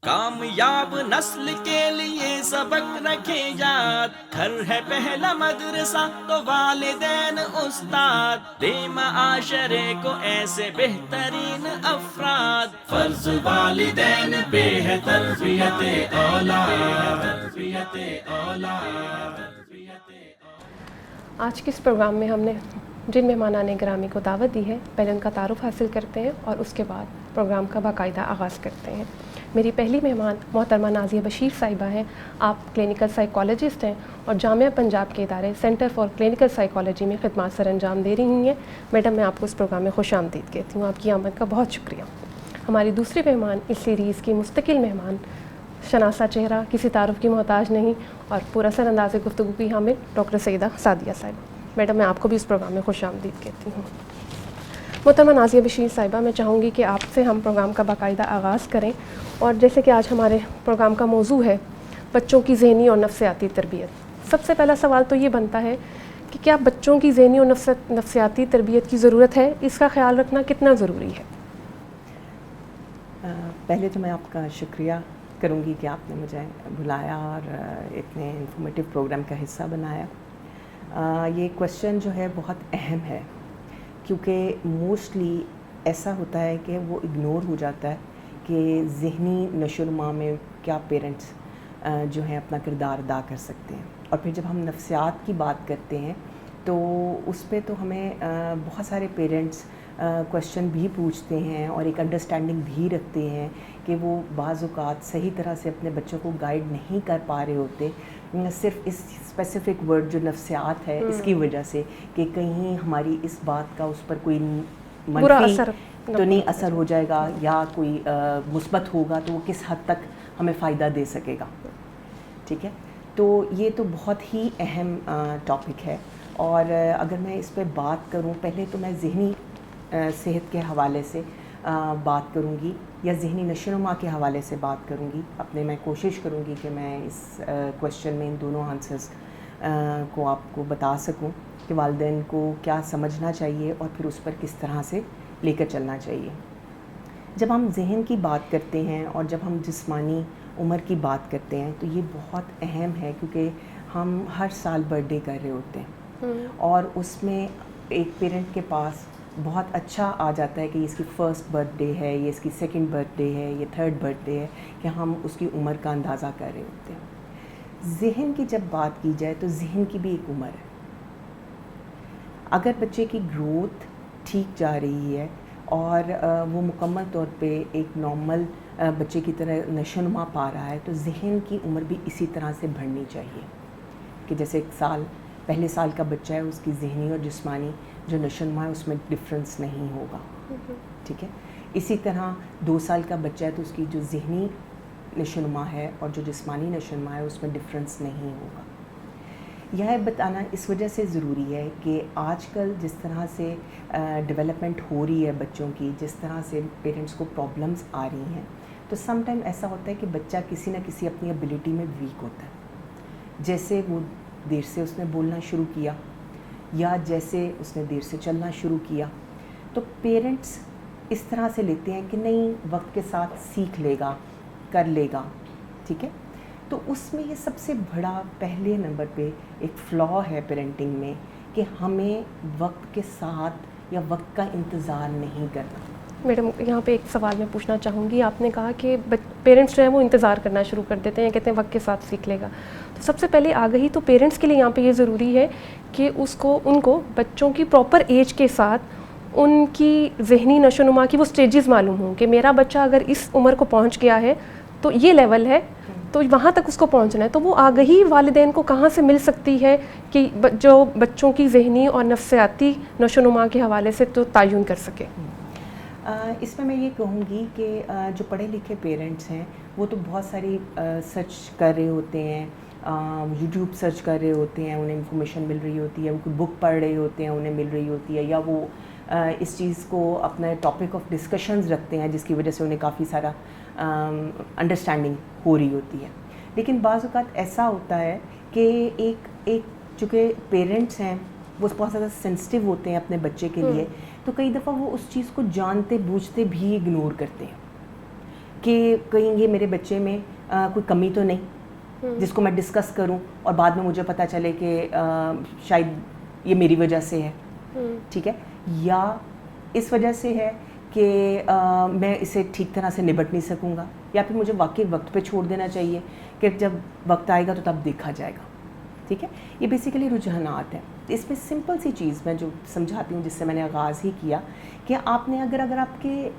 کامیاب نسل کے لیے سبق رکھے یاد، گھر ہے پہلا مدرسہ تو والدین استاد، دے معاشرے کو ایسے بہترین افراد، فرض والدین پہ ہے تربیت اولاد۔ آج کے اس پروگرام میں ہم نے جن مہمانان گرامی کو دعوت دی ہے، پہلے ان کا تعارف حاصل کرتے ہیں اور اس کے بعد پروگرام کا باقاعدہ آغاز کرتے ہیں۔ میری پہلی مہمان محترمہ نازیہ بشیر صاحبہ ہیں۔ آپ کلینکل سائیکالوجسٹ ہیں اور جامعہ پنجاب کے ادارے سینٹر فار کلینکل سائیکالوجی میں خدمات سر انجام دے رہی ہیں۔ میڈم، میں آپ کو اس پروگرام میں خوش آمدید کہتی ہوں، آپ کی آمد کا بہت شکریہ۔ ہماری دوسری مہمان اس سیریز کی مستقل مہمان، شناسہ چہرہ، کسی تعارف کی محتاج نہیں اور پورا اثر انداز گفتگو کی حامل ڈاکٹر سیدہ سعدیہ صاحبہ۔ میڈم، میں آپ کو بھی اس پروگرام میں خوش آمدید کہتی ہوں۔ محترمہ نازیہ بشیر صاحبہ، میں چاہوں گی کہ آپ سے ہم پروگرام کا باقاعدہ آغاز کریں، اور جیسے کہ آج ہمارے پروگرام کا موضوع ہے بچوں کی ذہنی اور نفسیاتی تربیت، سب سے پہلا سوال تو یہ بنتا ہے کہ کیا بچوں کی ذہنی اور نفسیاتی تربیت کی ضرورت ہے؟ اس کا خیال رکھنا کتنا ضروری ہے؟ پہلے تو میں آپ کا شکریہ کروں گی کہ آپ نے مجھے بلایا اور اتنے انفارمیٹو پروگرام کا حصہ بنایا۔ یہ کویسچن جو ہے بہت اہم ہے، کیونکہ موسٹلی ایسا ہوتا ہے کہ وہ اگنور ہو جاتا ہے کہ ذہنی نشو و نما میں کیا پیرنٹس جو ہیں اپنا کردار ادا کر سکتے ہیں، اور پھر جب ہم نفسیات کی بات کرتے ہیں تو اس پہ تو ہمیں بہت سارے پیرنٹس کویسچن بھی پوچھتے ہیں اور ایک انڈرسٹینڈنگ بھی رکھتے ہیں کہ وہ بعض اوقات صحیح طرح سے اپنے بچوں کو گائیڈ نہیں کر پا رہے ہوتے، صرف اس اسپیسیفک ورڈ جو نفسیات ہے اس کی وجہ سے، کہ کہیں ہماری اس بات کا اس پر کوئی منفی تو نہیں اثر ہو جائے گا، یا کوئی مثبت ہوگا تو وہ کس حد تک ہمیں فائدہ دے سکے گا۔ ٹھیک ہے، تو یہ تو بہت ہی اہم ٹاپک ہے، اور اگر میں اس پہ بات کروں، پہلے تو میں ذہنی صحت کے حوالے سے بات کروں گی یا ذہنی نشو و نما کے حوالے سے بات کروں گی۔ میں کوشش کروں گی کہ میں اس کویسچن میں ان دونوں آنسرز کو آپ کو بتا سکوں کہ والدین کو کیا سمجھنا چاہیے اور پھر اس پر کس طرح سے لے کر چلنا چاہیے۔ جب ہم ذہن کی بات کرتے ہیں اور جب ہم جسمانی عمر کی بات کرتے ہیں تو یہ بہت اہم ہے، کیونکہ ہم ہر سال برتھ ڈے کر رہے ہوتے ہیں، اور اس میں ایک پیرنٹ کے پاس بہت اچھا آ جاتا ہے کہ اس کی فرسٹ برتھ ڈے ہے، یہ اس کی سیکنڈ برتھ ڈے ہے، یہ تھرڈ برتھ ڈے ہے، کہ ہم اس کی عمر کا اندازہ کر رہے ہوتے ہیں۔ ذہن کی جب بات کی جائے تو ذہن کی بھی ایک عمر ہے۔ اگر بچے کی گروتھ ٹھیک جا رہی ہے اور وہ مکمل طور پہ ایک نارمل بچے کی طرح نشو و نما پا رہا ہے، تو ذہن کی عمر بھی اسی طرح سے بڑھنی چاہیے، کہ جیسے پہلے سال کا بچہ ہے، اس کی ذہنی اور جسمانی جو نشو و نما ہے اس میں ڈفرینس نہیں ہوگا۔ ٹھیک ہے، اسی طرح 2 سال کا بچہ ہے تو اس کی جو ذہنی نشو و نما ہے اور جو جسمانی نشو و نما ہے اس میں ڈفرینس نہیں ہوگا۔ یہ بتانا اس وجہ سے ضروری ہے کہ آج کل جس طرح سے ڈیولپمنٹ ہو رہی ہے بچوں کی، جس طرح سے پیرنٹس کو پرابلمس آ رہی ہیں، تو سم ٹائم ایسا ہوتا ہے کہ بچہ کسی نہ کسی اپنی ایبلٹی میں ویک ہوتا ہے، جیسے وہ دیر سے اس نے بولنا شروع کیا، یا جیسے اس نے دیر سے چلنا شروع کیا، تو پیرنٹس اس طرح سے لیتے ہیں کہ نہیں، وقت کے ساتھ سیکھ لے گا، کر لے گا۔ ٹھیک ہے، تو اس میں یہ سب سے بڑا پہلے نمبر پہ ایک فلا ہے پیرنٹنگ میں، کہ ہمیں وقت کے ساتھ یا وقت کا انتظار نہیں کرنا۔ میڈم، یہاں پہ ایک سوال میں پوچھنا چاہوں گی۔ آپ نے کہا کہ پیرنٹس جو ہیں وہ انتظار کرنا شروع کر دیتے ہیں، کہتے ہیں وقت کے ساتھ سیکھ لے گا، تو سب سے پہلے آگہی تو پیرنٹس کے لیے یہاں پہ یہ ضروری ہے کہ ان کو بچوں کی پراپر ایج کے ساتھ ان کی ذہنی نشو و نما کی وہ سٹیجز معلوم ہوں، کہ میرا بچہ اگر اس عمر کو پہنچ گیا ہے تو یہ لیول ہے، تو وہاں تک اس کو پہنچنا ہے۔ تو وہ آگہی والدین کو کہاں سے مل سکتی ہے کہ جو بچوں کی ذہنی اور نفسیاتی نشو و نما کے حوالے سے تو تعین کر سکے؟ اس میں یہ کہوں گی کہ جو پڑھے لکھے پیرنٹس ہیں وہ تو بہت ساری سرچ کر رہے ہوتے ہیں، یوٹیوب سرچ کر رہے ہوتے ہیں، انہیں انفارمیشن مل رہی ہوتی ہے، وہ کوئی بک پڑھ رہے ہوتے ہیں، انہیں مل رہی ہوتی ہے، یا وہ اس چیز کو اپنا ٹاپک آف ڈسکشنز رکھتے ہیں، جس کی وجہ سے انہیں کافی سارا انڈرسٹینڈنگ ہو رہی ہوتی ہے۔ لیکن بعض اوقات ایسا ہوتا ہے کہ ایک چونکہ پیرنٹس ہیں وہ بہت زیادہ سینسٹیو ہوتے ہیں اپنے بچے کے لیے، تو کئی دفعہ وہ اس چیز کو جانتے بوجھتے بھی اگنور کرتے ہیں۔ کہ کہیں یہ میرے بچے میں کوئی کمی تو نہیں جس کو میں ڈسکس کروں اور بعد میں مجھے پتہ چلے کہ شاید یہ میری وجہ سے ہے, ٹھیک ہے, یا اس وجہ سے ہے کہ میں اسے ٹھیک طرح سے نبٹ نہیں سکوں گا, یا پھر مجھے واقعی وقت پہ چھوڑ دینا چاہیے کہ جب وقت آئے گا تو تب دیکھا جائے گا, ٹھیک ہے. یہ بیسیکلی رجحانات ہیں. اس میں سمپل سی چیز میں جو سمجھاتی ہوں جس سے میں نے آغاز ہی کیا کہ آپ نے اگر آپ کے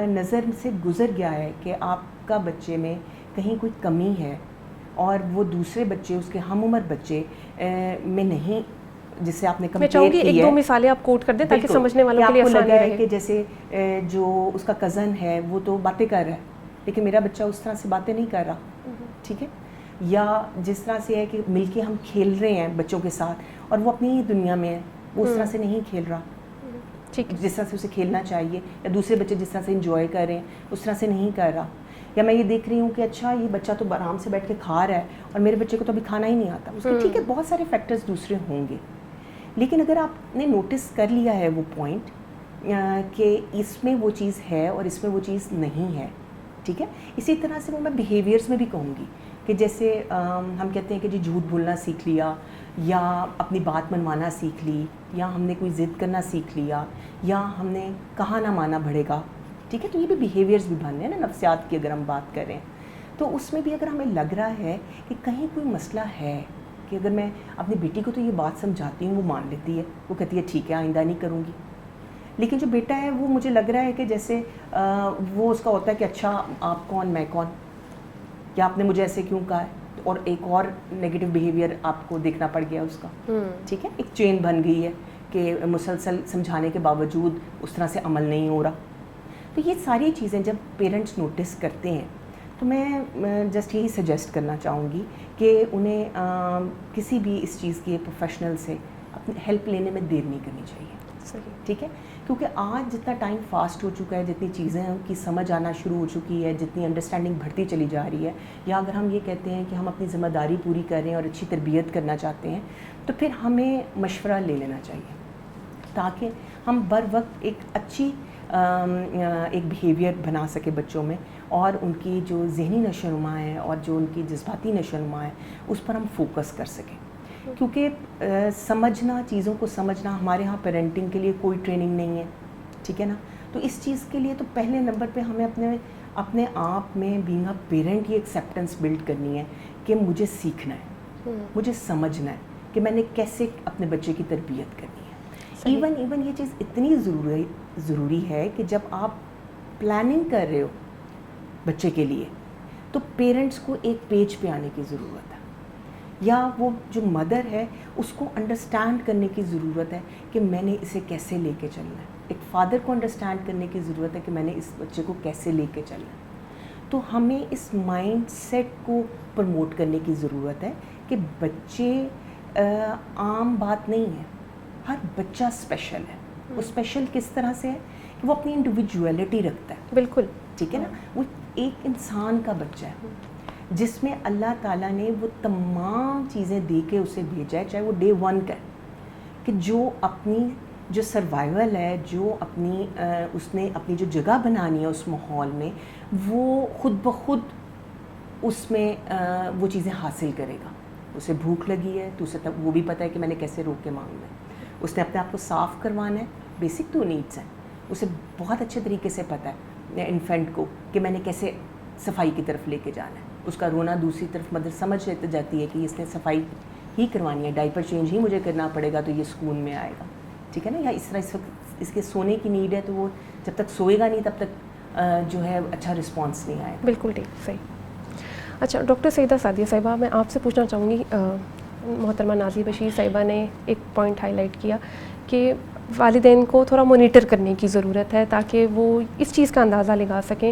نظر سے گزر گیا ہے کہ آپ کا بچے میں کہیں کوئی کمی ہے اور وہ دوسرے بچے اس کے ہم عمر بچے میں نہیں, جس سے آپ نے میں چاہوں گی ایک دو مثالیں آپ کوٹ کر دیں تاکہ سمجھنے والوں کے لیے آسان رہے. کہ جیسے جو اس کا کزن ہے وہ تو باتیں کر رہا ہے لیکن میرا بچہ اس طرح سے باتیں نہیں کر رہا, ٹھیک ہے, یا جس طرح سے ہے کہ مل کے ہم کھیل رہے ہیں بچوں کے ساتھ اور وہ اپنی ہی دنیا میں ہے, وہ اس طرح سے نہیں کھیل رہا جس طرح سے اسے کھیلنا چاہیے, یا دوسرے بچے جس طرح سے انجوائے کر رہے ہیں اس طرح سے نہیں کر رہا. یا میں یہ دیکھ رہی ہوں کہ اچھا یہ بچہ تو آرام سے بیٹھ کے کھا رہا ہے اور میرے بچے کو تو ابھی کھانا ہی نہیں آتا, اس کے ٹھیک ہے بہت سارے فیکٹرز دوسرے ہوں گے, لیکن اگر آپ نے نوٹس کر لیا ہے وہ پوائنٹ کہ اس میں وہ چیز ہے اور اس میں وہ چیز نہیں ہے, ٹھیک ہے. اسی طرح سے وہ میں بیہیویئرس میں بھی کہوں گی کہ جیسے ہم کہتے ہیں کہ جی جھوٹ بولنا سیکھ لیا, یا اپنی بات منوانا سیکھ لی, یا ہم نے کوئی ضد کرنا سیکھ لیا, یا ہم نے کہا نہ مانا بڑھے گا, ٹھیک ہے. تو یہ بھی بیہیویئرز بھی بننے ہیں نا نفسیات کی اگر ہم بات کریں, تو اس میں بھی اگر ہمیں لگ رہا ہے کہ کہیں کوئی مسئلہ ہے کہ اگر میں اپنی بیٹی کو تو یہ بات سمجھاتی ہوں وہ مان لیتی ہے, وہ کہتی ہے ٹھیک ہے آئندہ نہیں کروں گی, لیکن جو بیٹا ہے وہ مجھے لگ رہا ہے کہ جیسے وہ اس کا ہوتا ہے کہ اچھا آپ کون میں کون, یا آپ نے مجھے ایسے کیوں کہا ہے, اور ایک اور نیگیٹو بیہیویئر آپ کو دیکھنا پڑ گیا اس کا, ٹھیک ہے. ایک چین بن گئی ہے کہ مسلسل سمجھانے کے باوجود اس طرح سے عمل نہیں ہو رہا. تو یہ ساری چیزیں جب پیرنٹس نوٹس کرتے ہیں تو میں جسٹ یہی سجیسٹ کرنا چاہوں گی کہ انہیں کسی بھی اس چیز کے پروفیشنل سے اپنی ہیلپ لینے میں دیر نہیں کرنی چاہیے, ٹھیک ہے. کیونکہ آج جتنا ٹائم فاسٹ ہو چکا ہے, جتنی چیزیں کی سمجھ آنا شروع ہو چکی ہے, جتنی انڈرسٹینڈنگ بڑھتی چلی جا رہی ہے, یا اگر ہم یہ کہتے ہیں کہ ہم اپنی ذمہ داری پوری کر رہے ہیں اور اچھی تربیت کرنا چاہتے ہیں, تو پھر ہمیں مشورہ لے لینا چاہیے تاکہ ہم بر وقت ایک اچھی ایک بیہیویئر بنا سکے بچوں میں, اور ان کی جو ذہنی نشو و نما ہے اور جو ان کی جذباتی نشو و نما ہے اس پر ہم فوکس کر سکیں. کیونکہ سمجھنا, چیزوں کو سمجھنا, ہمارے ہاں پیرنٹنگ کے لیے کوئی ٹریننگ نہیں ہے, ٹھیک ہے نا. تو اس چیز کے لیے تو پہلے نمبر پہ ہمیں اپنے آپ میں بینگ اے پیرنٹ یہ ایکسیپٹنس بلڈ کرنی ہے کہ مجھے سیکھنا ہے, مجھے سمجھنا ہے کہ میں نے کیسے اپنے بچے کی تربیت کرنی ہے. ایون یہ چیز اتنی ضروری ہے کہ جب آپ پلاننگ کر رہے ہو بچے کے لیے تو پیرنٹس کو ایک پیج پہ آنے کی ضرورت ہے, یا وہ جو مدر ہے اس کو انڈرسٹینڈ کرنے کی ضرورت ہے کہ میں نے اسے کیسے لے کے چلنا ہے. ایک فادر کو انڈرسٹینڈ کرنے کی ضرورت ہے کہ میں نے اس بچے کو کیسے لے کے چلنا ہے. تو ہمیں اس مائنڈ سیٹ کو پروموٹ کرنے کی ضرورت ہے کہ بچے عام بات نہیں ہے, ہر بچہ اسپیشل ہے. وہ اسپیشل کس طرح سے ہے کہ وہ اپنی انڈیویجویلٹی رکھتا ہے, بالکل, ٹھیک ہے نا. وہ ایک انسان کا بچہ ہے جس میں اللہ تعالیٰ نے وہ تمام چیزیں دے کے اسے بھیجا ہے, چاہے وہ ڈے 1 کا کہ جو اپنی جو سروائیول ہے, جو اپنی اس نے اپنی جو جگہ بنانی ہے اس ماحول میں, وہ خود بخود اس میں وہ چیزیں حاصل کرے گا. اسے بھوک لگی ہے تو اسے وہ بھی پتہ ہے کہ میں نے کیسے روک کے مانگنا ہے. اس نے اپنے آپ کو صاف کروانا ہے, بیسک تو نیڈس ہیں, اسے بہت اچھے طریقے سے پتہ ہے انفینٹ کو کہ میں نے کیسے صفائی کی طرف لے کے جانا ہے. اس کا رونا دوسری طرف مدر سمجھ جاتی ہے کہ اس نے صفائی ہی کروانی ہے, ڈائپر چینج ہی مجھے کرنا پڑے گا تو یہ سکون میں آئے گا, ٹھیک ہے نا. یا اس طرح اس وقت اس کے سونے کی نیڈ ہے تو وہ جب تک سوئے گا نہیں تب تک جو ہے اچھا رسپانس نہیں آئے. بالکل ٹھیک, صحیح. اچھا ڈاکٹر سعیدہ سعدیہ صاحبہ, میں آپ سے پوچھنا چاہوں گی, محترمہ نازی بشیر صاحبہ نے ایک پوائنٹ ہائی لائٹ کیا کہ والدین کو تھوڑا مانیٹر کرنے کی ضرورت ہے تاکہ وہ اس چیز کا اندازہ لگا سکیں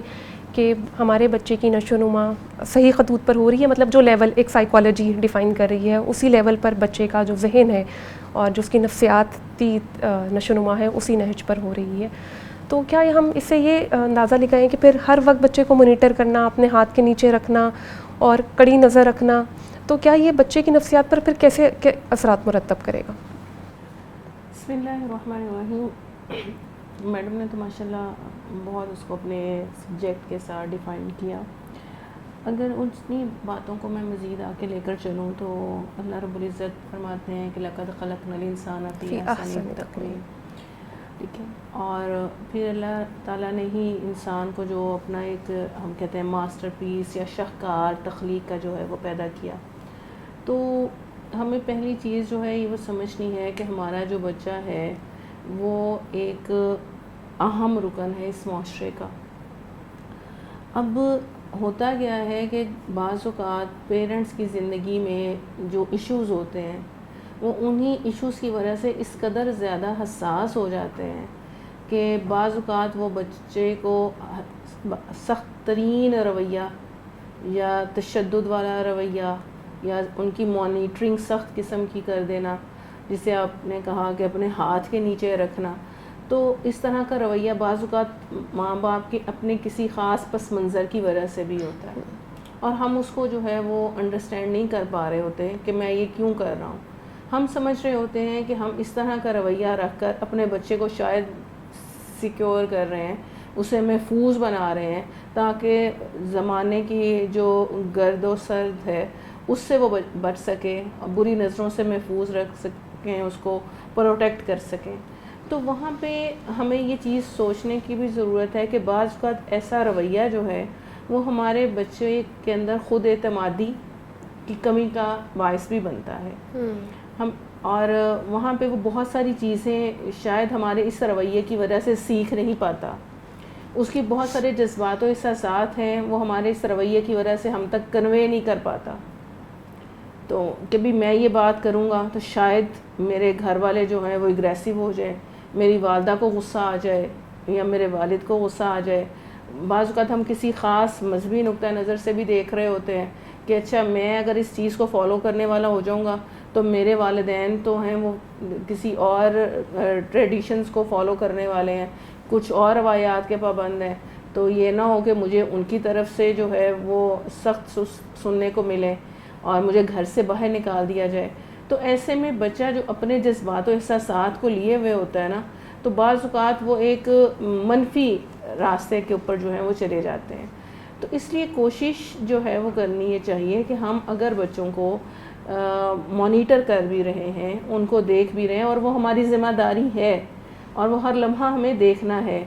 کہ ہمارے بچے کی نشو و نما صحیح خطوط پر ہو رہی ہے, مطلب جو لیول ایک سائیکالوجی ڈیفائن کر رہی ہے اسی لیول پر بچے کا جو ذہن ہے اور جو اس کی نفسیاتی نشو و نما ہے اسی نہج پر ہو رہی ہے. تو کیا ہم اس سے یہ اندازہ لگائیں کہ پھر ہر وقت بچے کو مانیٹر کرنا, اپنے ہاتھ کے نیچے رکھنا اور کڑی نظر رکھنا, تو کیا یہ بچے کی نفسیات پر پھر کیسے اثرات مرتب کرے گا؟ بسم اللہ الرحمن الرحیم. میڈم نے تو ماشاءاللہ بہت اس کو اپنے سبجیکٹ کے ساتھ ڈیفائن کیا. اگر اتنی باتوں کو میں مزید آگے لے کر چلوں تو اللہ رب العزت فرماتے ہیں کہ لقد خلقنا الانسان فی احسن تقویم. ٹھیک ہے. اور پھر اللہ تعالیٰ نے ہی انسان کو جو اپنا ایک ہم کہتے ہیں ماسٹر پیس یا شاہکار تخلیق کا جو ہے وہ پیدا کیا. تو ہمیں پہلی چیز جو ہے یہ وہ سمجھنی ہے کہ ہمارا جو بچہ ہے وہ ایک اہم رکن ہے اس معاشرے کا. اب ہوتا گیا ہے کہ بعض اوقات پیرنٹس کی زندگی میں جو ایشوز ہوتے ہیں وہ انہی ایشوز کی وجہ سے اس قدر زیادہ حساس ہو جاتے ہیں کہ بعض اوقات وہ بچے کو سخت ترین رویہ یا تشدد والا رویہ یا ان کی مانیٹرنگ سخت قسم کی کر دینا، جسے آپ نے کہا کہ اپنے ہاتھ کے نیچے رکھنا، تو اس طرح کا رویہ بعض اوقات ماں باپ کے اپنے کسی خاص پس منظر کی وجہ سے بھی ہوتا ہے، اور ہم اس کو جو ہے وہ انڈرسٹینڈ نہیں کر پا رہے ہوتے ہیں کہ میں یہ کیوں کر رہا ہوں. ہم سمجھ رہے ہوتے ہیں کہ ہم اس طرح کا رویہ رکھ کر اپنے بچے کو شاید سیکیور کر رہے ہیں، اسے محفوظ بنا رہے ہیں تاکہ زمانے کی جو گرد و سرد ہے اس سے وہ بچ سکے، بری نظروں سے محفوظ رکھ سکیں، اس کو پروٹیکٹ کر سکیں. تو وہاں پہ ہمیں یہ چیز سوچنے کی بھی ضرورت ہے کہ بعض اوقات ایسا رویہ جو ہے وہ ہمارے بچے کے اندر خود اعتمادی کی کمی کا باعث بھی بنتا ہے. اور وہاں پہ وہ بہت ساری چیزیں شاید ہمارے اس رویے کی وجہ سے سیکھ نہیں پاتا، اس کی بہت سارے جذبات و احساسات ہیں وہ ہمارے اس رویے کی وجہ سے ہم تک کنوے نہیں کر پاتا. تو کہ بھی میں یہ بات کروں گا تو شاید میرے گھر والے جو ہیں وہ اگریسو ہو جائیں، میری والدہ کو غصہ آ جائے یا میرے والد کو غصہ آ جائے. بعض اوقات ہم کسی خاص مذہبی نقطہ نظر سے بھی دیکھ رہے ہوتے ہیں کہ اچھا میں اگر اس چیز کو فالو کرنے والا ہو جاؤں گا تو میرے والدین تو ہیں وہ کسی اور ٹریڈیشنز کو فالو کرنے والے ہیں، کچھ اور روایات کے پابند ہیں، تو یہ نہ ہو کہ مجھے ان کی طرف سے جو ہے وہ سخت سننے کو ملے اور مجھے گھر سے باہر نکال دیا جائے. تو ایسے میں بچہ جو اپنے جذبات و احساسات کو لیے ہوئے ہوتا ہے نا، تو بعض اوقات وہ ایک منفی راستے کے اوپر جو ہے وہ چلے جاتے ہیں. تو اس لیے کوشش جو ہے وہ کرنی یہ چاہیے کہ ہم اگر بچوں کو مانیٹر کر بھی رہے ہیں، ان کو دیکھ بھی رہے ہیں، اور وہ ہماری ذمہ داری ہے اور وہ ہر لمحہ ہمیں دیکھنا ہے.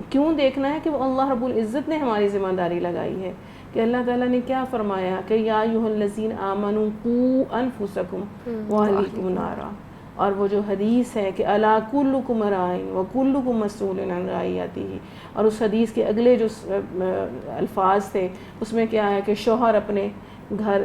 کیوں دیکھنا ہے؟ کہ وہ اللہ رب العزت نے ہماری ذمہ داری لگائی ہے. کہ اللہ تعالیٰ نے کیا فرمایا کہ یا ایھا الذین آمنوا قوا انفسکم واہلیکم نارا. اور وہ جو حدیث ہے کہ الا کلکم راع وکلکم مسئول عن رعیتہ، اور اس حدیث کے اگلے جو الفاظ تھے اس میں کیا ہے کہ شوہر اپنے گھر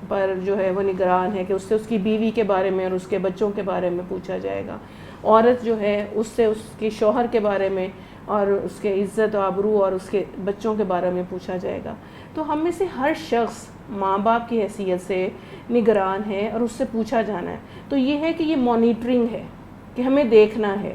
پر جو ہے وہ نگران ہے کہ اس سے اس کی بیوی کے بارے میں اور اس کے بچوں کے بارے میں پوچھا جائے گا. عورت جو ہے اس سے اس کے شوہر کے بارے میں اور اس کے عزت و آبرو اور اس کے بچوں کے بارے میں پوچھا جائے گا. تو ہم میں سے ہر شخص ماں باپ کی حیثیت سے نگران ہے اور اس سے پوچھا جانا ہے. تو یہ ہے کہ یہ مانیٹرنگ ہے کہ ہمیں دیکھنا ہے،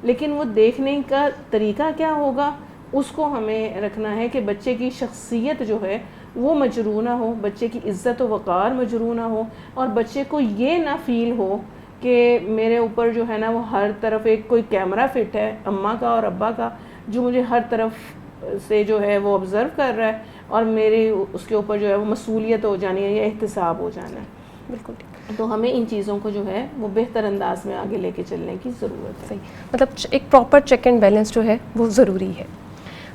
لیکن وہ دیکھنے کا طریقہ کیا ہوگا اس کو ہمیں رکھنا ہے کہ بچے کی شخصیت جو ہے وہ مجروح نہ ہو، بچے کی عزت و وقار مجروح نہ ہو، اور بچے کو یہ نہ فیل ہو کہ میرے اوپر جو ہے نا وہ ہر طرف ایک کوئی کیمرہ فٹ ہے اماں کا اور ابا کا جو مجھے ہر طرف سے جو ہے وہ آبزرو کر رہا ہے اور میرے اس کے اوپر جو ہے وہ مسئولیت ہو جانی ہے یا احتساب ہو جانا ہے. بالکل ٹھیک. تو ہمیں ان چیزوں کو جو ہے وہ بہتر انداز میں آگے لے کے چلنے کی ضرورت ہے. صحیح، مطلب ایک پراپر چیک اینڈ بیلنس جو ہے وہ ضروری ہے.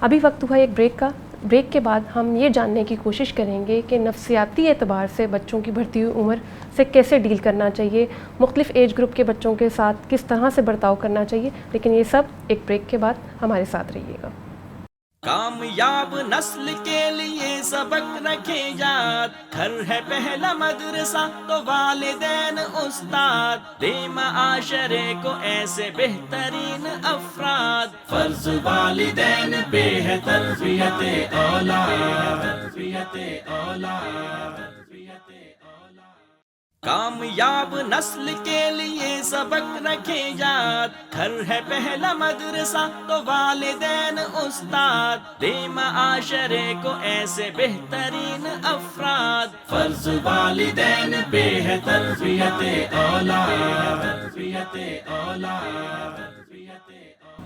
ابھی وقت ہوا ایک بریک کا. بریک کے بعد ہم یہ جاننے کی کوشش کریں گے کہ نفسیاتی اعتبار سے بچوں کی بڑھتی ہوئی عمر سے کیسے ڈیل کرنا چاہیے، مختلف ایج گروپ کے بچوں کے ساتھ کس طرح سے برتاؤ کرنا چاہیے. لیکن یہ سب ایک بریک کے بعد ہمارے ساتھ رہیے گا. کامیاب نسل کے لیے سبق رکھے یاد، گھر ہے پہلا مدرسہ تو والدین استاد، دے معاشرے کو ایسے بہترین افراد، فرض والدین پہ ہے تربیت اولاد، تربیت اولاد. کامیاب نسل کے لیے سبق رکھے یاد، گھر ہے پہلا مدرسہ تو والدین استاد، دے معاشرے کو ایسے بہترین افراد، فرض والدین پہ ہے تربیت اولاد، تربیت اولاد.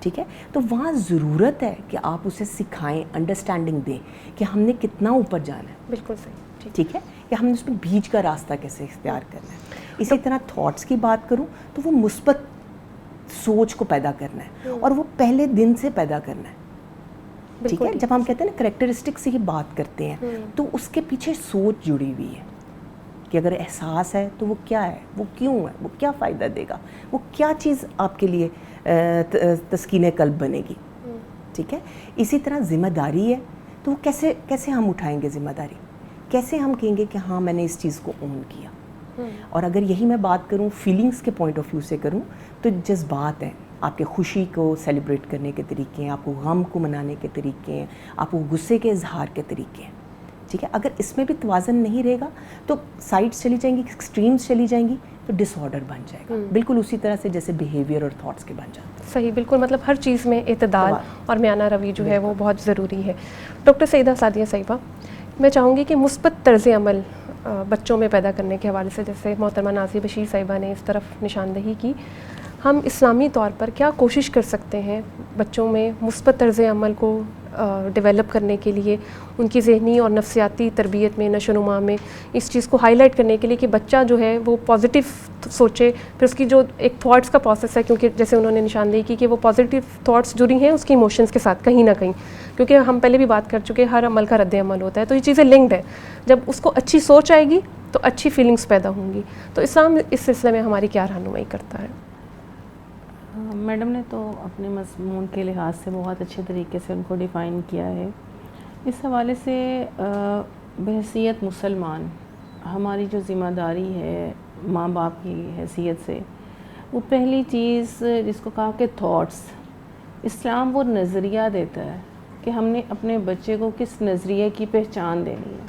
ٹھیک ہے. تو وہاں ضرورت ہے کہ آپ اسے سکھائیں, انڈرسٹینڈنگ دیں کہ ہم نے کتنا اوپر جانا ہے. بالکل صحیح. ٹھیک ہے, کہ ہم نے اس میں بیچ کا راستہ کیسے اختیار کرنا ہے. اسی طرح تھاٹس کی بات کروں تو وہ مثبت سوچ کو پیدا کرنا ہے, اور وہ پہلے دن سے پیدا کرنا ہے. ٹھیک ہے, جب ہم کہتے ہیں نا کریکٹرسٹک سے ہی بات کرتے ہیں تو اس کے پیچھے سوچ جڑی ہوئی ہے کہ اگر احساس ہے تو وہ کیا ہے, وہ کیوں ہے, وہ کیا فائدہ دے گا, وہ کیا چیز آپ کے لیے تسکین قلب بنے گی. ٹھیک ہے. اسی طرح ذمہ داری ہے تو وہ کیسے ہم اٹھائیں گے ذمہ داری, کیسے ہم کہیں گے کہ ہاں میں نے اس چیز کو اون کیا. اور اگر یہی میں بات کروں فیلنگز کے پوائنٹ آف ویو سے کروں تو جذبات ہیں, آپ کے خوشی کو سیلیبریٹ کرنے کے طریقے ہیں, آپ کو غم کو منانے کے طریقے ہیں, آپ کو غصے کے اظہار کے طریقے ہیں. ٹھیک ہے, اگر اس میں بھی توازن نہیں رہے گا تو سائڈس چلی جائیں گی, ایکسٹریمز چلی جائیں گی تو ڈس آرڈر بن جائے گا, بالکل اسی طرح سے جیسے بیہیویئر اور تھاٹس کے بن جاتے ہیں. صحیح, بالکل. مطلب ہر چیز میں اعتدال اور میانہ روی جو ہے وہ بہت ضروری ہے. ڈاکٹر سعیدہ سعدیہ صاحبہ, میں چاہوں گی کہ مثبت طرز عمل بچوں میں پیدا کرنے کے حوالے سے, جیسے محترمہ نازیہ بشیر صاحبہ نے اس طرف نشاندہی کی, ہم اسلامی طور پر کیا کوشش کر سکتے ہیں بچوں میں مثبت طرز عمل کو ڈیولپ کرنے کے لیے, ان کی ذہنی اور نفسیاتی تربیت میں, نشو و نما میں اس چیز کو ہائی لائٹ کرنے کے لیے کہ بچہ جو ہے وہ پازیٹیو سوچے. پھر اس کی جو ایک تھاٹس کا پروسیس ہے, کیونکہ جیسے انہوں نے نشاندہی کی کہ وہ پازیٹیو تھاٹس جڑی ہیں اس کی ایموشنس کے ساتھ کہیں نہ کہیں, کیونکہ ہم پہلے بھی بات کر چکے ہر عمل کا رد عمل ہوتا ہے, تو یہ چیزیں لنکڈ ہیں. جب اس کو اچھی سوچ آئے گی تو اچھی فیلنگس پیدا ہوں گی. تو اسلام اس سلسلے میں ہماری کیا رہنمائی کرتا ہے؟ میڈم نے تو اپنے مضمون کے لحاظ سے بہت اچھے طریقے سے ان کو ڈیفائن کیا ہے. اس حوالے سے بحیثیت مسلمان ہماری جو ذمہ داری ہے ماں باپ کی حیثیت سے, وہ پہلی چیز جس کو کہا کہ تھاٹس, اسلام وہ نظریہ دیتا ہے کہ ہم نے اپنے بچے کو کس نظریے کی پہچان دینی ہے,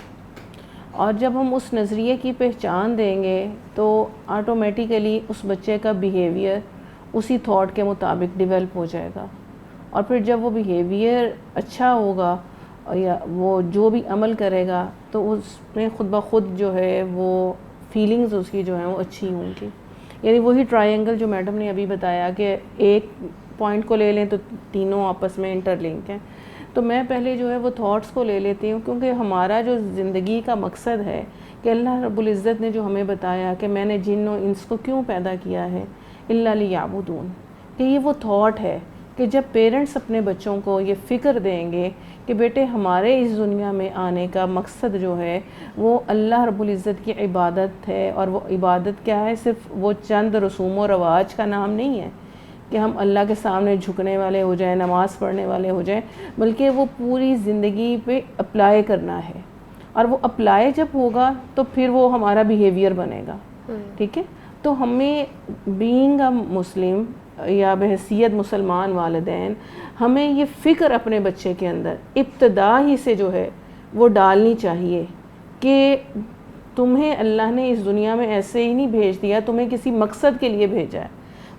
اور جب ہم اس نظریے کی پہچان دیں گے تو آٹومیٹیکلی اس بچے کا بیہیویئر اسی تھاٹ کے مطابق ڈیولپ ہو جائے گا. اور پھر جب وہ بیہیویئر اچھا ہوگا یا وہ جو بھی عمل کرے گا تو اس میں خود بخود جو ہے وہ فیلنگز اس کی جو ہیں وہ اچھی ہوں گی. یعنی وہی ٹرائنگل جو میڈم نے ابھی بتایا کہ ایک پوائنٹ کو لے لیں تو تینوں آپس میں انٹر لنک ہیں. تو میں پہلے جو ہے وہ تھاٹس کو لے لیتی ہوں, کیونکہ ہمارا جو زندگی کا مقصد ہے کہ اللہ رب العزت نے جو ہمیں بتایا کہ میں نے جن و انس کو کیوں پیدا کیا ہے, الا لیعبدون, کہ یہ وہ تھاٹ ہے کہ جب پیرنٹس اپنے بچوں کو یہ فکر دیں گے کہ بیٹے ہمارے اس دنیا میں آنے کا مقصد جو ہے وہ اللہ رب العزت کی عبادت ہے, اور وہ عبادت کیا ہے, صرف وہ چند رسوم و رواج کا نام نہیں ہے کہ ہم اللہ کے سامنے جھکنے والے ہو جائیں, نماز پڑھنے والے ہو جائیں, بلکہ وہ پوری زندگی پہ اپلائی کرنا ہے. اور وہ اپلائی جب ہوگا تو پھر وہ ہمارا بیہیویئر بنے گا. ٹھیک ہے, تو ہمیں بینگ اے مسلم یا بحیثیت مسلمان والدین ہمیں یہ فکر اپنے بچے کے اندر ابتدا ہی سے جو ہے وہ ڈالنی چاہیے کہ تمہیں اللہ نے اس دنیا میں ایسے ہی نہیں بھیج دیا, تمہیں کسی مقصد کے لیے بھیجا ہے.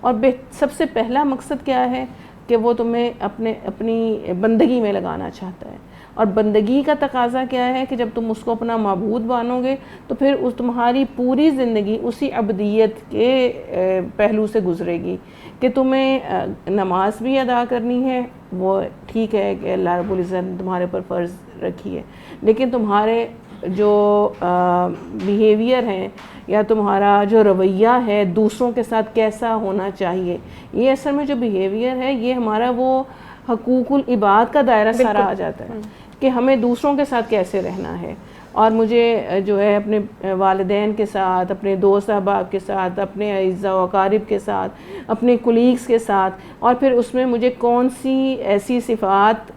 اور سب سے پہلا مقصد کیا ہے کہ وہ تمہیں اپنی بندگی میں لگانا چاہتا ہے. اور بندگی کا تقاضا کیا ہے کہ جب تم اس کو اپنا معبود مانو گے تو پھر تمہاری پوری زندگی اسی عبدیت کے پہلو سے گزرے گی کہ تمہیں نماز بھی ادا کرنی ہے, وہ ٹھیک ہے کہ اللہ رب العزت نے تمہارے پر فرض رکھی ہے, لیکن تمہارے جو بیہیویئر ہیں یا تمہارا جو رویہ ہے دوسروں کے ساتھ کیسا ہونا چاہیے, یہ اصل میں جو بیہیویئر ہے یہ ہمارا وہ حقوق العباد کا دائرہ سارا آ جاتا ہے کہ ہمیں دوسروں کے ساتھ کیسے رہنا ہے. اور مجھے جو ہے اپنے والدین کے ساتھ, اپنے دوست احباب کے ساتھ, اپنے اعزاء و اقارب کے ساتھ, اپنے کولیگز کے ساتھ, اور پھر اس میں مجھے کون سی ایسی صفات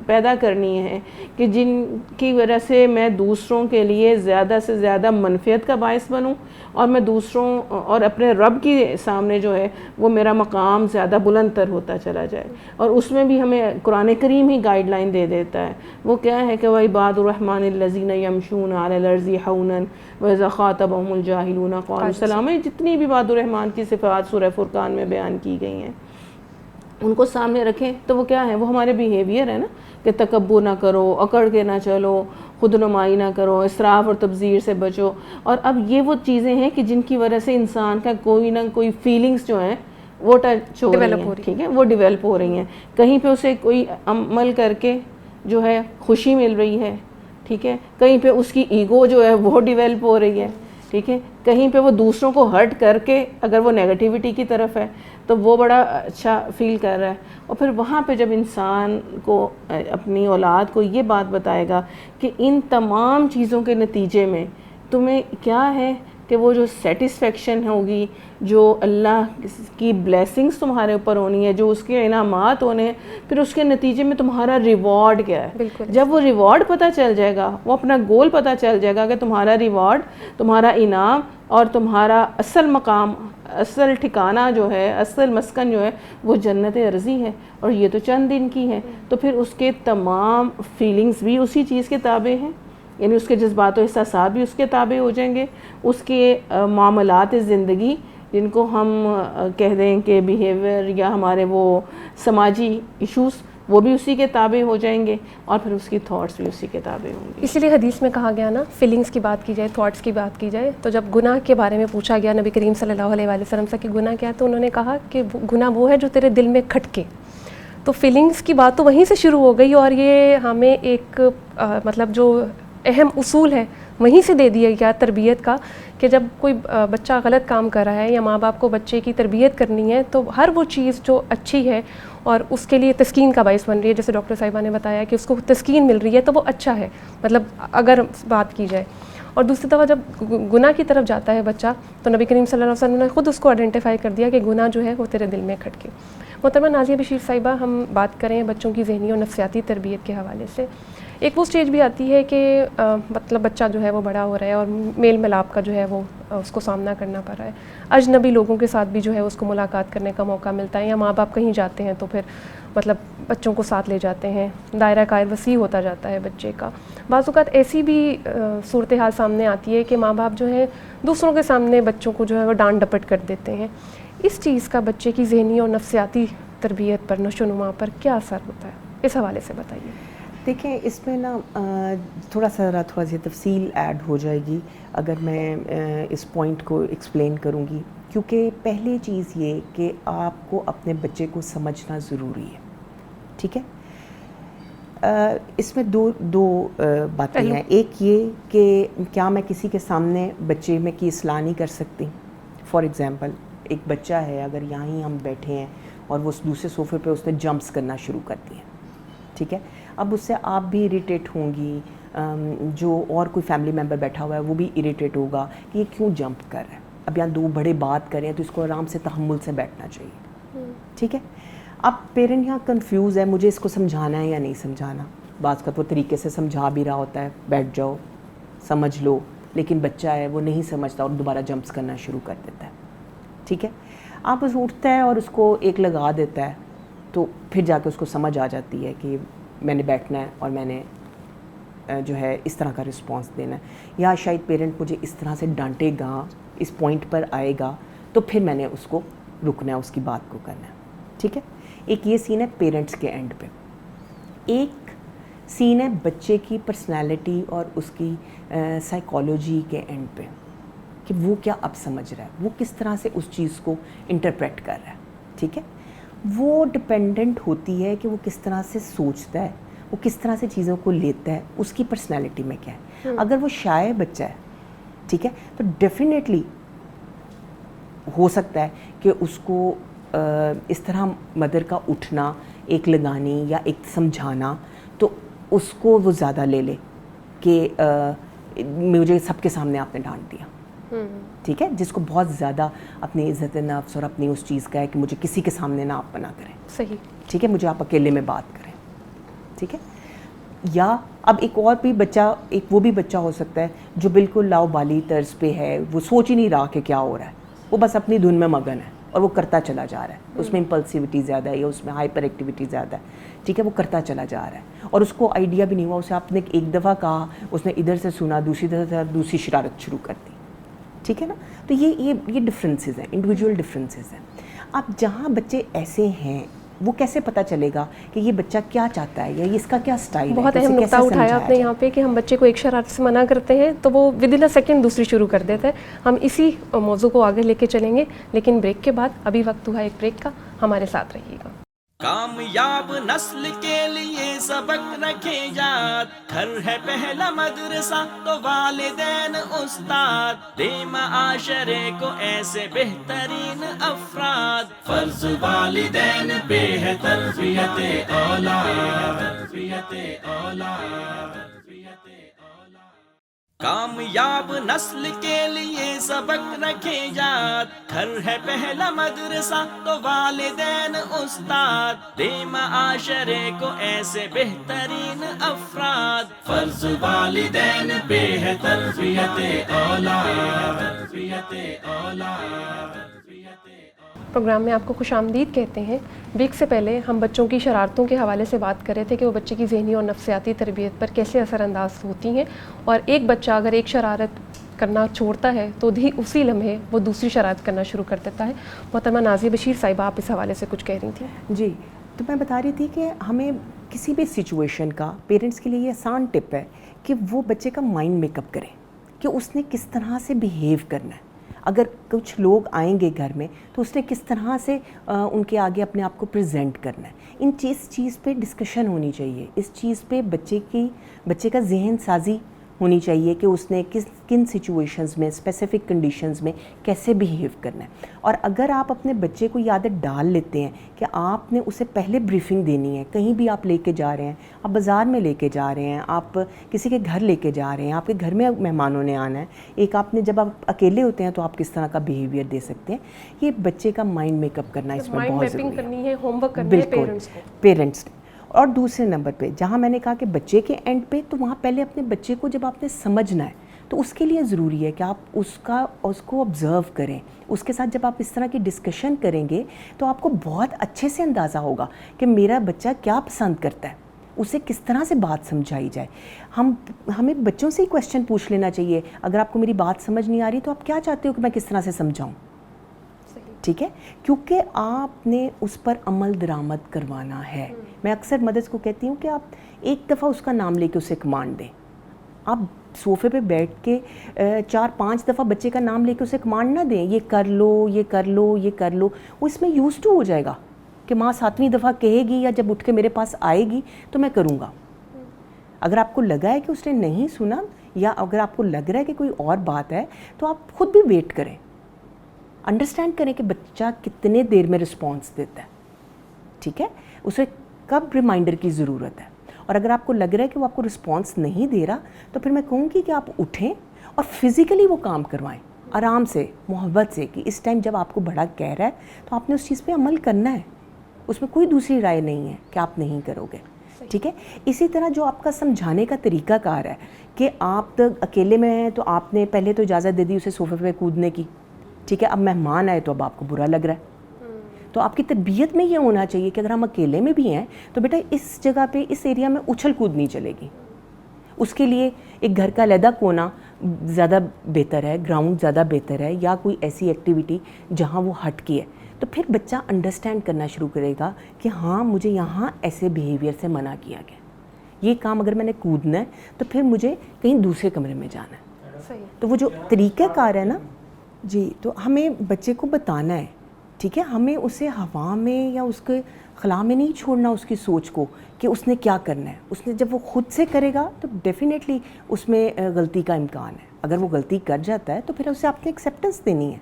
پیدا کرنی ہے کہ جن کی وجہ سے میں دوسروں کے لیے زیادہ سے زیادہ منفعت کا باعث بنوں, اور میں دوسروں اور اپنے رب کے سامنے جو ہے وہ میرا مقام زیادہ بلند تر ہوتا چلا جائے. اور اس میں بھی ہمیں قرآن کریم ہی گائیڈ لائن دے دیتا ہے. وہ کیا ہے کہ وَعِبَادُ الرَّحْمَنِ الَّذِينَ يَمْشُونَ عَلَى الْأَرْضِ هَوْنًا وَإِذَا خَاطَبَهُمُ الْجَاهِلُونَ قَالُوا سَلَامًا. جتنی بھی عباد الرحمن کی صفات سورہ فرقان میں بیان کی گئی ہیں ان کو سامنے رکھیں تو وہ کیا ہے, وہ ہمارے بیہیویئر ہے نا کہ تکبر نہ کرو, اکڑ کے نہ چلو, خود نمائی نہ کرو, اسراف اور تبذیر سے بچو. اور اب یہ وہ چیزیں ہیں کہ جن کی وجہ سے انسان کا کوئی نہ کوئی فیلنگز جو ہیں وہ ٹچ ہو رہی Develop ہو ہیں, رہی ٹھیک ہے, وہ ڈیولپ ہو رہی ہیں. کہیں پہ اسے کوئی عمل کر کے جو ہے خوشی مل رہی ہے, ٹھیک ہے, کہیں پہ اس کی ایگو جو ہے وہ ڈیولپ ہو رہی ہے, ٹھیک ہے, کہیں پہ وہ دوسروں کو ہرٹ کر کے اگر وہ نیگیٹیوٹی کی طرف ہے تو وہ بڑا اچھا فیل کر رہا ہے. اور پھر وہاں پہ جب انسان کو اپنی اولاد کو یہ بات بتائے گا کہ ان تمام چیزوں کے نتیجے میں تمہیں کیا ہے کہ وہ جو سیٹسفیکشن ہوگی, جو اللہ کی بلیسنگز تمہارے اوپر ہونی ہے, جو اس کے انعامات ہونے ہیں, پھر اس کے نتیجے میں تمہارا ریوارڈ کیا ہے. بالکل. جب وہ ریوارڈ پتہ چل جائے گا, وہ اپنا گول پتہ چل جائے گا کہ تمہارا ریوارڈ, تمہارا انعام اور تمہارا اصل مقام, اصل ٹھکانہ جو ہے, اصل مسکن جو ہے وہ جنت ارضی ہے اور یہ تو چند دن کی ہے, تو پھر اس کے تمام فیلنگز بھی اسی چیز کے تابع ہیں, یعنی اس کے جذبات و احساسات بھی اس کے تابع ہو جائیں گے, اس کے معاملات زندگی جن کو ہم کہہ دیں کہ بیہیویئر یا ہمارے وہ سماجی ایشوز وہ بھی اسی کے تابع ہو جائیں گے, اور پھر اس کی تھاٹس بھی اسی کے تابع ہوں گے. اسی لیے حدیث میں کہا گیا نا, فیلنگس کی بات کی جائے, تھاٹس کی بات کی جائے, تو جب گناہ کے بارے میں پوچھا گیا نبی کریم صلی اللہ علیہ وآلہ وسلم سے کہ گناہ کیا ہے, تو انہوں نے کہا کہ گناہ وہ ہے جو تیرے دل میں کھٹکے. تو فیلنگس کی بات تو وہیں سے شروع ہو گئی, اور یہ ہمیں ایک مطلب جو اہم اصول ہے وہیں سے دے دیا گیا تربیت کا, کہ جب کوئی بچہ غلط کام کر رہا ہے یا ماں باپ کو بچے کی تربیت کرنی ہے تو ہر وہ چیز جو اچھی ہے اور اس کے لیے تسکین کا باعث بن رہی ہے, جیسے ڈاکٹر صاحبہ نے بتایا کہ اس کو تسکین مل رہی ہے, تو وہ اچھا ہے, مطلب اگر بات کی جائے. اور دوسری طرف جب گناہ کی طرف جاتا ہے بچہ, تو نبی کریم صلی اللہ علیہ وسلم نے خود اس کو آئیڈینٹیفائی کر دیا کہ گناہ جو ہے وہ تیرے دل میں کھٹکے. محترمہ نازیہ بشیر صاحبہ, ہم بات کریں بچوں کی ذہنی اور نفسیاتی تربیت کے حوالے سے. ایک وہ سٹیج بھی آتی ہے کہ مطلب بچہ جو ہے وہ بڑا ہو رہا ہے اور میل ملاپ کا جو ہے وہ اس کو سامنا کرنا پڑ رہا ہے, اجنبی لوگوں کے ساتھ بھی جو ہے اس کو ملاقات کرنے کا موقع ملتا ہے, یا ماں باپ کہیں جاتے ہیں تو پھر مطلب بچوں کو ساتھ لے جاتے ہیں, دائرہ کار وسیع ہوتا جاتا ہے بچے کا. بعض اوقات ایسی بھی صورتحال سامنے آتی ہے کہ ماں باپ جو ہے دوسروں کے سامنے بچوں کو جو ہے وہ ڈانٹ ڈپٹ کر دیتے ہیں. اس چیز کا بچے کی ذہنی اور نفسیاتی تربیت پر, نشو و نما پر کیا اثر ہوتا ہے, اس حوالے سے بتائیے. دیکھیں, اس میں نا تھوڑا سی تفصیل ایڈ ہو جائے گی اگر میں اس پوائنٹ کو ایکسپلین کروں گی, کیونکہ پہلی چیز یہ کہ آپ کو اپنے بچے کو سمجھنا ضروری ہے, ٹھیک ہے. اس میں دو باتیں ہیں. ایک یہ کہ کیا میں کسی کے سامنے بچے میں کی اصلاح نہیں کر سکتی. فار ایگزامپل, ایک بچہ ہے, اگر یہاں ہی ہم بیٹھے ہیں اور وہ دوسرے صوفے پہ اس نے جمپس کرنا شروع کر دیے, ٹھیک ہے, اب اس سے آپ بھی اریٹیٹ ہوں گی, جو اور کوئی فیملی ممبر بیٹھا ہوا ہے وہ بھی اریٹیٹ ہوگا کہ یہ کیوں جمپ کر رہا ہے. اب یہاں دو بڑے بات کریں تو اس کو آرام سے تحمل سے بیٹھنا چاہیے, ٹھیک ہے. اب پیرنٹ یہاں کنفیوز ہے, مجھے اس کو سمجھانا ہے یا نہیں سمجھانا. بعض کا وہ طریقے سے سمجھا بھی رہا ہوتا ہے, بیٹھ جاؤ سمجھ لو, لیکن بچہ ہے وہ نہیں سمجھتا اور دوبارہ جمپس کرنا شروع کر دیتا ہے, ٹھیک ہے. آپ اس اٹھتا ہے اور اس کو ایک لگا دیتا ہے, تو پھر جا کے اس کو سمجھ آ جاتی ہے کہ میں نے بیٹھنا ہے اور میں نے جو ہے اس طرح کا رسپانس دینا ہے, یا شاید پیرنٹ مجھے اس طرح سے ڈانٹے گا, اس پوائنٹ پر آئے گا, تو پھر میں نے اس کو رکنا ہے, اس کی بات کو کرنا ہے, ٹھیک ہے. ایک یہ سین ہے پیرنٹس کے اینڈ پہ. ایک سین ہے بچے کی پرسنالٹی اور اس کی سائیکالوجی کے اینڈ پہ, کہ وہ کیا اب سمجھ رہا ہے, وہ کس طرح سے اس چیز کو انٹرپریٹ کر رہا ہے, ٹھیک ہے. وہ ڈپینڈنٹ ہوتی ہے کہ وہ کس طرح سے سوچتا ہے, وہ کس طرح سے چیزوں کو لیتا ہے, اس کی پرسنالٹی میں کیا ہے. اگر وہ شائع بچہ ہے, ٹھیک ہے, تو ڈیفینیٹلی ہو سکتا ہے کہ اس کو اس طرح مدر کا اٹھنا, ایک لگانی یا ایک سمجھانا, تو اس کو وہ زیادہ لے لے کہ مجھے سب کے سامنے آپ نے ڈانٹ دیا, ٹھیک ہے, جس کو بہت زیادہ اپنی عزت نفس اور اپنی اس چیز کا ہے کہ مجھے کسی کے سامنے نہ آپ بنا کریں, صحیح, ٹھیک ہے, مجھے آپ اکیلے میں بات کریں, ٹھیک ہے. یا اب ایک اور بھی بچہ, ایک وہ بھی بچہ ہو سکتا ہے جو بالکل لاؤ بالی طرز پہ ہے, وہ سوچ ہی نہیں رہا کہ کیا ہو رہا ہے, وہ بس اپنی دھن میں مگن ہے اور وہ کرتا چلا جا رہا ہے. اس میں امپلسیوٹی زیادہ ہے یا اس میں ہائپر ایکٹیویٹی زیادہ ہے, ٹھیک ہے, وہ کرتا چلا جا رہا ہے اور اس کو آئیڈیا بھی نہیں ہوا, اسے آپ نے ایک دفعہ کہا, اس نے ادھر سے سنا, دوسری طرح دوسری شرارت شروع کر دی, ٹھیک ہے نا. تو یہ ڈفرینسز ہیں, انڈیویجول ڈفرینسز ہیں. اب جہاں بچے ایسے ہیں وہ کیسے پتہ چلے گا کہ یہ بچہ کیا چاہتا ہے یا یہ اس کا کیا اسٹائل ہے؟ بہت اہم نقطہ اٹھایا آپ نے یہاں پہ کہ ہم بچے کو ایک شرارت سے منع کرتے ہیں تو وہ ود ان سیکنڈ دوسری شروع کر دیتا ہے. ہم اسی موضوع کو آگے لے کے چلیں گے لیکن بریک کے بعد. ابھی وقت ہوا ایک بریک کا, ہمارے ساتھ رہیے گا. کامیاب نسل کے لیے سبق رکھے یاد, گھر ہے پہلا مدرسہ تو والدین استاد, دے معاشرے کو ایسے بہترین افراد, فرض والدین پہ ہے تربیت اولاد, تربیت اولاد. کامیاب نسل کے لیے سبق رکھے یاد, گھر ہے پہلا مدرسہ تو والدین استاد, دے معاشرے کو ایسے بہترین افراد, فرض والدین پہ ہے تربیت اولاد, تربیت اولاد. پروگرام میں آپ کو خوش آمدید کہتے ہیں. بریک سے پہلے ہم بچوں کی شرارتوں کے حوالے سے بات کر رہے تھے کہ وہ بچے کی ذہنی اور نفسیاتی تربیت پر کیسے اثر انداز ہوتی ہیں, اور ایک بچہ اگر ایک شرارت کرنا چھوڑتا ہے تو اسی لمحے وہ دوسری شرارت کرنا شروع کر دیتا ہے. محترمہ نازیہ بشیر صاحبہ, آپ اس حوالے سے کچھ کہہ رہی تھیں. جی, تو میں بتا رہی تھی کہ ہمیں کسی بھی سچویشن کا پیرنٹس کے لیے یہ آسان ٹپ ہے کہ وہ بچے کا مائنڈ میک اپ کرے کہ اس نے کس طرح سے بیہیو کرنا ہے. اگر کچھ لوگ آئیں گے گھر میں تو اس نے کس طرح سے ان کے آگے اپنے آپ کو پریزنٹ کرنا ہے. ان چیز پہ ڈسکشن ہونی چاہیے. اس چیز پہ بچے کا ذہن سازی ہونی چاہیے کہ اس نے کن سچویشنز میں, اسپیسیفک کنڈیشنز میں کیسے بیہیو کرنا ہے. اور اگر آپ اپنے بچے کو یہ عادت ڈال لیتے ہیں کہ آپ نے اسے پہلے بریفنگ دینی ہے, کہیں بھی آپ لے کے جا رہے ہیں, آپ بازار میں لے کے جا رہے ہیں, آپ کسی کے گھر لے کے جا رہے ہیں, آپ کے گھر میں مہمانوں نے آنا ہے, ایک آپ نے جب آپ اکیلے ہوتے ہیں تو آپ کس طرح کا بیہیویئر دے سکتے ہیں, یہ بچے کا مائنڈ میک اپ کرنا اس میں بہت ضروری ہے. ہوم ورک کرنا ہے پیرنٹس کو, پیرنٹس. اور دوسرے نمبر پہ جہاں میں نے کہا کہ بچے کے اینڈ پہ, تو وہاں پہلے اپنے بچے کو جب آپ نے سمجھنا ہے تو اس کے لیے ضروری ہے کہ آپ اس کو آبزرو کریں. اس کے ساتھ جب آپ اس طرح کی ڈسکشن کریں گے تو آپ کو بہت اچھے سے اندازہ ہوگا کہ میرا بچہ کیا پسند کرتا ہے, اسے کس طرح سے بات سمجھائی جائے. ہمیں بچوں سے ہی کویشچن پوچھ لینا چاہیے, اگر آپ کو میری بات سمجھ نہیں آ رہی تو آپ کیا چاہتے ہو کہ میں کس طرح سے سمجھاؤں. ٹھیک ہے, کیونکہ آپ نے اس پر عمل درآمد کروانا ہے. میں اکثر مدرس کو کہتی ہوں کہ آپ ایک دفعہ اس کا نام لے کے اسے کمانڈ دیں. آپ صوفے پہ بیٹھ کے 4-5 دفعہ بچے کا نام لے کے اسے کمانڈ نہ دیں, یہ کر لو, یہ کر لو, یہ کر لو. وہ اس میں یوز ٹو ہو جائے گا کہ ماں 7ویں دفعہ کہے گی یا جب اٹھ کے میرے پاس آئے گی تو میں کروں گا. اگر آپ کو لگا ہے کہ اس نے نہیں سنا, یا اگر آپ کو لگ رہا ہے کہ کوئی اور بات ہے, تو آپ خود بھی ویٹ کریں, انڈرسٹینڈ کریں کہ بچہ کتنے دیر میں رسپانس دیتا ہے. ٹھیک ہے, اسے کب ریمائنڈر کی ضرورت ہے. اور اگر آپ کو لگ رہا ہے کہ وہ آپ کو رسپانس نہیں دے رہا تو پھر میں کہوں گی کہ آپ اٹھیں اور فزیکلی وہ کام کروائیں آرام سے, محبت سے, کہ اس ٹائم جب آپ کو بڑا کہہ رہا ہے تو آپ نے اس چیز پہ عمل کرنا ہے. اس میں کوئی دوسری رائے نہیں ہے کہ آپ نہیں کرو گے. ٹھیک ہے. اسی طرح جو آپ کا سمجھانے کا طریقہ کار ہے کہ آپ اکیلے میں ہیں تو آپ نے پہلے تو اجازت دے دی اسے صوفے پہ کودنے کی. ٹھیک ہے, اب مہمان آئے تو اب آپ کو برا لگ رہا ہے. تو آپ کی تربیت میں یہ ہونا چاہیے کہ اگر ہم اکیلے میں بھی ہیں تو بیٹا اس جگہ پہ, اس ایریا میں اچھل کود نہیں چلے گی. اس کے لیے ایک گھر کا علیحدہ کونا زیادہ بہتر ہے, گراؤنڈ زیادہ بہتر ہے, یا کوئی ایسی ایکٹیویٹی جہاں وہ ہٹ کی ہے. تو پھر بچہ انڈرسٹینڈ کرنا شروع کرے گا کہ ہاں مجھے یہاں ایسے بیہیویئر سے منع کیا گیا, یہ کام اگر میں نے کودنا ہے تو پھر مجھے کہیں دوسرے کمرے میں جانا ہے. تو وہ جو طریقہ کار ہے نا, جی, تو ہمیں بچے کو بتانا ہے. ٹھیک ہے, ہمیں اسے ہوا میں یا اس کے خلا میں نہیں چھوڑنا اس کی سوچ کو کہ اس نے کیا کرنا ہے. اس نے جب وہ خود سے کرے گا تو ڈیفینیٹلی اس میں غلطی کا امکان ہے. اگر وہ غلطی کر جاتا ہے تو پھر اسے آپ نے ایکسیپٹنس دینی ہے.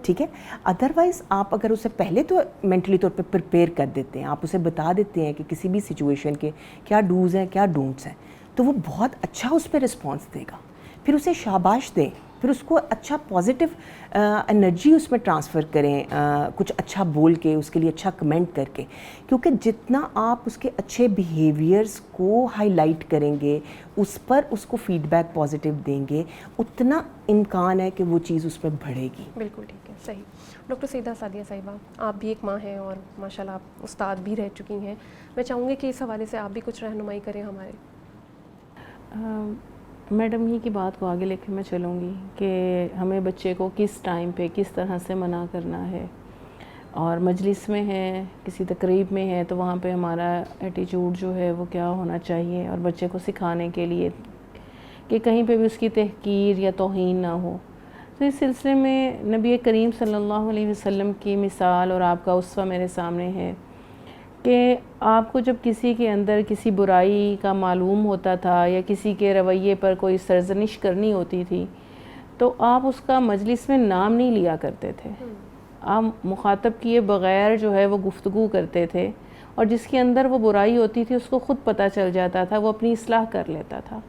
ٹھیک ہے, ادروائز آپ اگر اسے پہلے تو مینٹلی طور پہ پریپیئر کر دیتے ہیں, آپ اسے بتا دیتے ہیں کہ کسی بھی سچویشن کے کیا ڈوز ہیں کیا ڈونٹس ہیں, تو وہ بہت اچھا اس پہ رسپانس دے گا. پھر اسے شاباش دیں, پھر اس کو اچھا پازیٹیو انرجی اس میں ٹرانسفر کریں, کچھ اچھا بول کے, اس کے لیے اچھا کمنٹ کر کے. کیونکہ جتنا آپ اس کے اچھے بیہیویئرس کو ہائی لائٹ کریں گے, اس پر اس کو فیڈ بیک پازیٹیو دیں گے, اتنا امکان ہے کہ وہ چیز اس میں بڑھے گی. بالکل ٹھیک ہے, صحیح. ڈاکٹر سیدہ سعدیہ صاحبہ, آپ بھی ایک ماں ہیں اور ماشاءاللہ آپ استاد بھی رہ چکی ہیں. میں چاہوں گی کہ اس حوالے سے آپ بھی کچھ رہنمائی کریں ہمارے. میڈم ہی کی بات کو آگے لے کے میں چلوں گی کہ ہمیں بچے کو کس ٹائم پہ کس طرح سے منع کرنا ہے. اور مجلس میں ہے، کسی تقریب میں ہے، تو وہاں پہ ہمارا ایٹیچیوڈ جو ہے وہ کیا ہونا چاہیے، اور بچے کو سکھانے کے لیے کہ کہیں پہ بھی اس کی تحقیر یا توہین نہ ہو۔ تو اس سلسلے میں نبی کریم صلی اللہ علیہ وسلم کی مثال اور آپ کا اسوہ میرے سامنے ہے کہ آپ کو جب کسی کے اندر کسی برائی کا معلوم ہوتا تھا یا کسی کے رویے پر کوئی سرزنش کرنی ہوتی تھی تو آپ اس کا مجلس میں نام نہیں لیا کرتے تھے، آپ مخاطب کیے بغیر جو ہے وہ گفتگو کرتے تھے، اور جس کے اندر وہ برائی ہوتی تھی اس کو خود پتہ چل جاتا تھا، وہ اپنی اصلاح کر لیتا تھا۔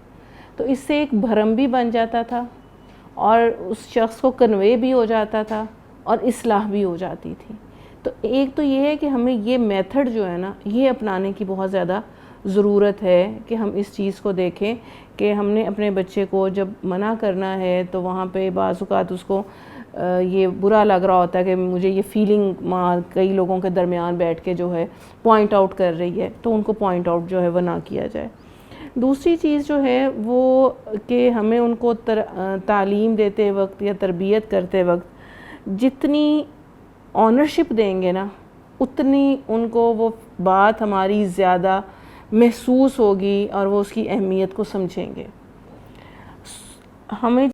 تو اس سے ایک بھرم بھی بن جاتا تھا اور اس شخص کو کنوے بھی ہو جاتا تھا اور اصلاح بھی ہو جاتی تھی۔ تو ایک تو یہ ہے کہ ہمیں یہ میتھڈ جو ہے نا یہ اپنانے کی بہت زیادہ ضرورت ہے کہ ہم اس چیز کو دیکھیں کہ ہم نے اپنے بچے کو جب منع کرنا ہے تو وہاں پہ بعض اوقات اس کو یہ برا لگ رہا ہوتا ہے کہ مجھے یہ فیلنگ ماں کئی لوگوں کے درمیان بیٹھ کے جو ہے پوائنٹ آؤٹ کر رہی ہے، تو ان کو پوائنٹ آؤٹ جو ہے وہ نہ کیا جائے۔ دوسری چیز جو ہے وہ کہ ہمیں ان کو تعلیم دیتے وقت یا تربیت کرتے وقت جتنی آنرشپ دیں گے نا اتنی ان کو وہ بات ہماری زیادہ محسوس ہوگی اور وہ اس کی اہمیت کو سمجھیں گے۔ ہمیں